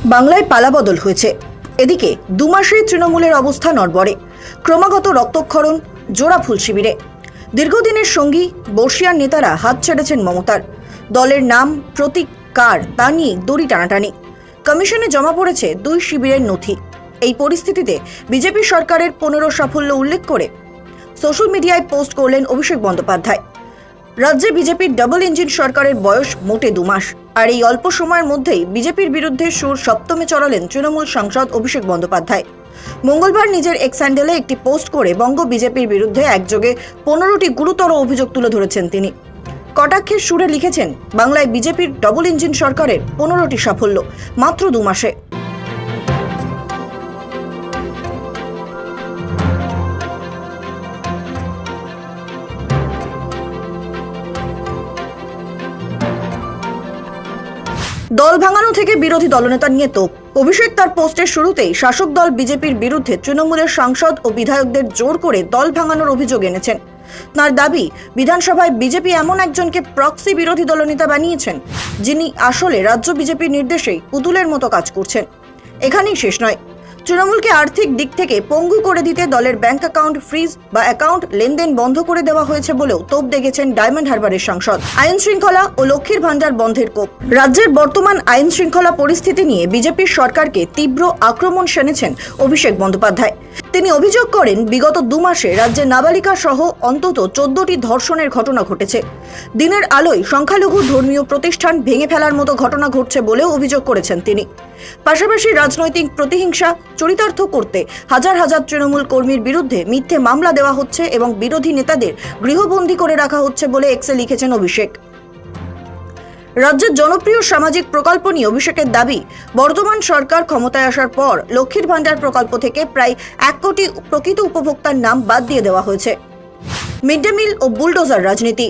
বাংলায় পালাবদল হয়েছে। এদিকে 2 মাসেই তৃণমূলের অবস্থা নড়বড়ে, ক্রমাগত রক্তক্ষরণ, জোড়াফুল শিবিরে। দীর্ঘদিনের সঙ্গী বর্ষিয়ার নেতারা হাত ছেড়েছেন মমতার। দলের নাম প্রতীক কার তা নিয়ে দড়ি টানাটানি। কমিশনে জমা পড়েছে 2 শিবিরের নথি। এই পরিস্থিতিতে বিজেপি সরকারের 15 সাফল্য উল্লেখ করে সোশ্যাল মিডিয়ায় পোস্ট করলেন অভিষেক বন্দ্যোপাধ্যায়। রাজ্যে বিজেপির ডাবল ইঞ্জিন সরকারের বয়স মোটে 2 মাস, আর এই অল্প সময়ের মধ্যেই বিজেপির বিরুদ্ধে সুর সপ্তমে চড়ালেন তৃণমূল সাংসদ অভিষেক বন্দ্যোপাধ্যায়। মঙ্গলবার নিজের এক্স হ্যান্ডেলে একটি পোস্ট করে বঙ্গ বিজেপির বিরুদ্ধে একযোগে 15টি গুরুতর অভিযোগ তুলে ধরেছেন তিনি। কটাক্ষের সুরে লিখেছেন, বাংলায় বিজেপির ডাবল ইঞ্জিন সরকারের 15টি সাফল্য মাত্র 2 মাসে। দল ভাঙানো থেকে বিরোধী দলনেতা নিয়ে তোপ। অভিষেক তার পোস্টের শুরুতেই শাসক দল বিজেপির বিরুদ্ধে তৃণমূলের সাংসদ ও বিধায়কদের জোর করে দল ভাঙানোর অভিযোগ এনেছেন। তার দাবি, বিধানসভায় বিজেপি এমন একজনকে প্রক্সি বিরোধী দলনেতা বানিয়েছেন, যিনি আসলে রাজ্য বিজেপির নির্দেশেই পুতুলের মতো কাজ করছেন। এখানেই শেষ নয়, তৃণমূলকে আর্থিক দিক থেকে পঙ্গু করে দিতে দলের ব্যাংক অ্যাকাউন্ট ফ্রিজ বা অ্যাকাউন্ট লেনদেন বন্ধ করে দেওয়া হয়েছে বলেও তোপ দেখেছেন ডায়মন্ড হারবারের সাংসদ। আইন শৃঙ্খলা ও লক্ষ্মীর ভান্ডার বন্ধের কোপ। রাজ্যের বর্তমান আইন শৃঙ্খলা পরিস্থিতি নিয়ে বিজেপির সরকারকে তীব্র আক্রমণ সেনেছেন অভিষেক বন্দ্যোপাধ্যায়। তিনি অভিযোগ করেন, বিগত 2 মাসে রাজ্যে নাবালিকা সহ অন্তত 14টি ধর্ষণের ঘটনা ঘটেছে। দিনের আলোয় সংখ্যালঘু ধর্মীয় প্রতিষ্ঠান ভেঙে ফেলার মতো ঘটনা ঘটছে বলেও অভিযোগ করেছেন তিনি। পাশাপাশি রাজনৈতিক প্রতিহিংসা চরিতার্থ করতে হাজার হাজার তৃণমূল কর্মীর বিরুদ্ধে মিথ্যে মামলা দেওয়া হচ্ছে এবং বিরোধী নেতাদের গৃহবন্দী করে রাখা হচ্ছে বলে এক্সে লিখেছেন অভিষেক। রাজ্যের জনপ্রিয় সামাজিক প্রকল্প নিয়ে অভিষেকের দাবি, বর্তমান সরকার ক্ষমতায় আসার পর লক্ষ্মীর ভান্ডার প্রকল্প থেকে প্রায় 1 কোটি প্রকৃত উপভোক্তার নাম বাদ দিয়ে দেওয়া হয়েছে। মিড ডে মিল ও বুলডোজার রাজনীতি।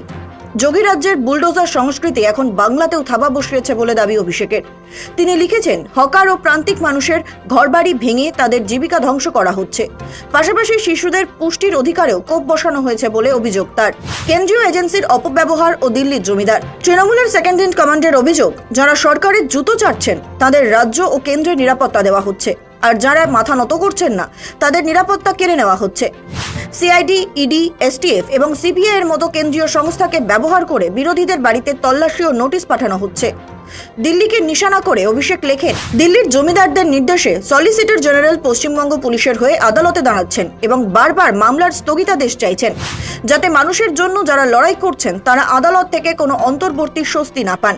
যোগী রাজ্যের বুলডোজার সংস্কৃতি এখন বাংলাতেও থাবা বসিয়েছে বলে দাবি অভিষেকের। তিনি লিখেছেন, হকার ও প্রান্তিক মানুষের ঘরবাড়ি ভেঙে তাদের জীবিকা ধ্বংস করা হচ্ছে। পাশাপাশি শিশুদের পুষ্টির অধিকারেও কোপ বসানো হয়েছে বলে অভিযোগ তার। কেন্দ্রীয় এজেন্সির অপব্যবহার ও দিল্লির জমিদার। তৃণমূলের সেকেন্ড ইন কমান্ডের অভিযোগ, যারা সরকারের জুতো চাটছেন তাদের রাজ্য ও কেন্দ্রের নিরাপত্তা দেওয়া হচ্ছে, আর যারা মাথা নত করছেন না তাদের নিরাপত্তা কেড়ে নেওয়া হচ্ছে। সিআইডি, ইডি, এসটিএফ এবং সিবিআই এর মতো কেন্দ্রীয় সংস্থাকে ব্যবহার করে বিরোধীদের বাড়িতে তল্লাশি ও নোটিশ পাঠানো হচ্ছে। দিল্লিকে নিশানা করে অভিষেক লেখেন, দিল্লির জমিদারদের নির্দেশে সলিসিটর জেনারেল পশ্চিমবঙ্গ পুলিশের হয়ে আদালতে দাঁড়াচ্ছেন এবং বারবার মামলার স্থগিতাদেশ চাইছেন, যাতে মানুষের জন্য যারা লড়াই করছেন তারা আদালত থেকে কোনো অন্তর্বর্তী স্বস্তি না পান।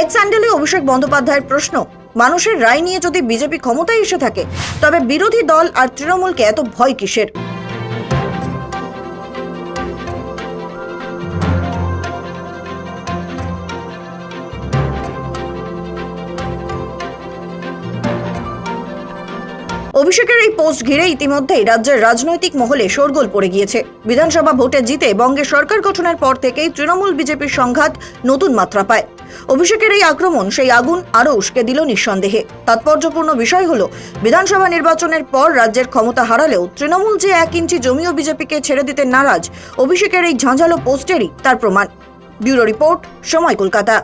এক্স হ্যান্ডেলে অভিষেক বন্দ্যোপাধ্যায়ের প্রশ্ন, মানুষের রায় নিয়ে যদি বিজেপি ক্ষমতায় এসে থাকে, তবে বিরোধী দল আর তৃণমূলকে এত ভয় কিসের? অভিষেকের এই পোস্ট ঘিরে ইতিমধ্যেই রাজ্যের রাজনৈতিক মহলে শোরগোল পড়ে গিয়েছে। বিধানসভা ভোটে জিতে বঙ্গে সরকার গঠনের পর থেকেই তৃণমূল বিজেপির সংঘাত নতুন মাত্রা পায়। অভিষেকের এই আক্রমণ সেই আগুন আরও উস্কে দিল নিঃসন্দেহে। তাৎপর্যপূর্ণ বিষয় হলো, বিধানসভা নির্বাচনের পর রাজ্যের ক্ষমতা হারালেও তৃণমূল যে 1 ইঞ্চি জমিও বিজেপিকে ছেড়ে দিতে নারাজ, অভিষেকের এই ঝাঁঝালো পোস্টেরই তার প্রমাণ। ব্যুরো রিপোর্ট, সময়, কলকাতা।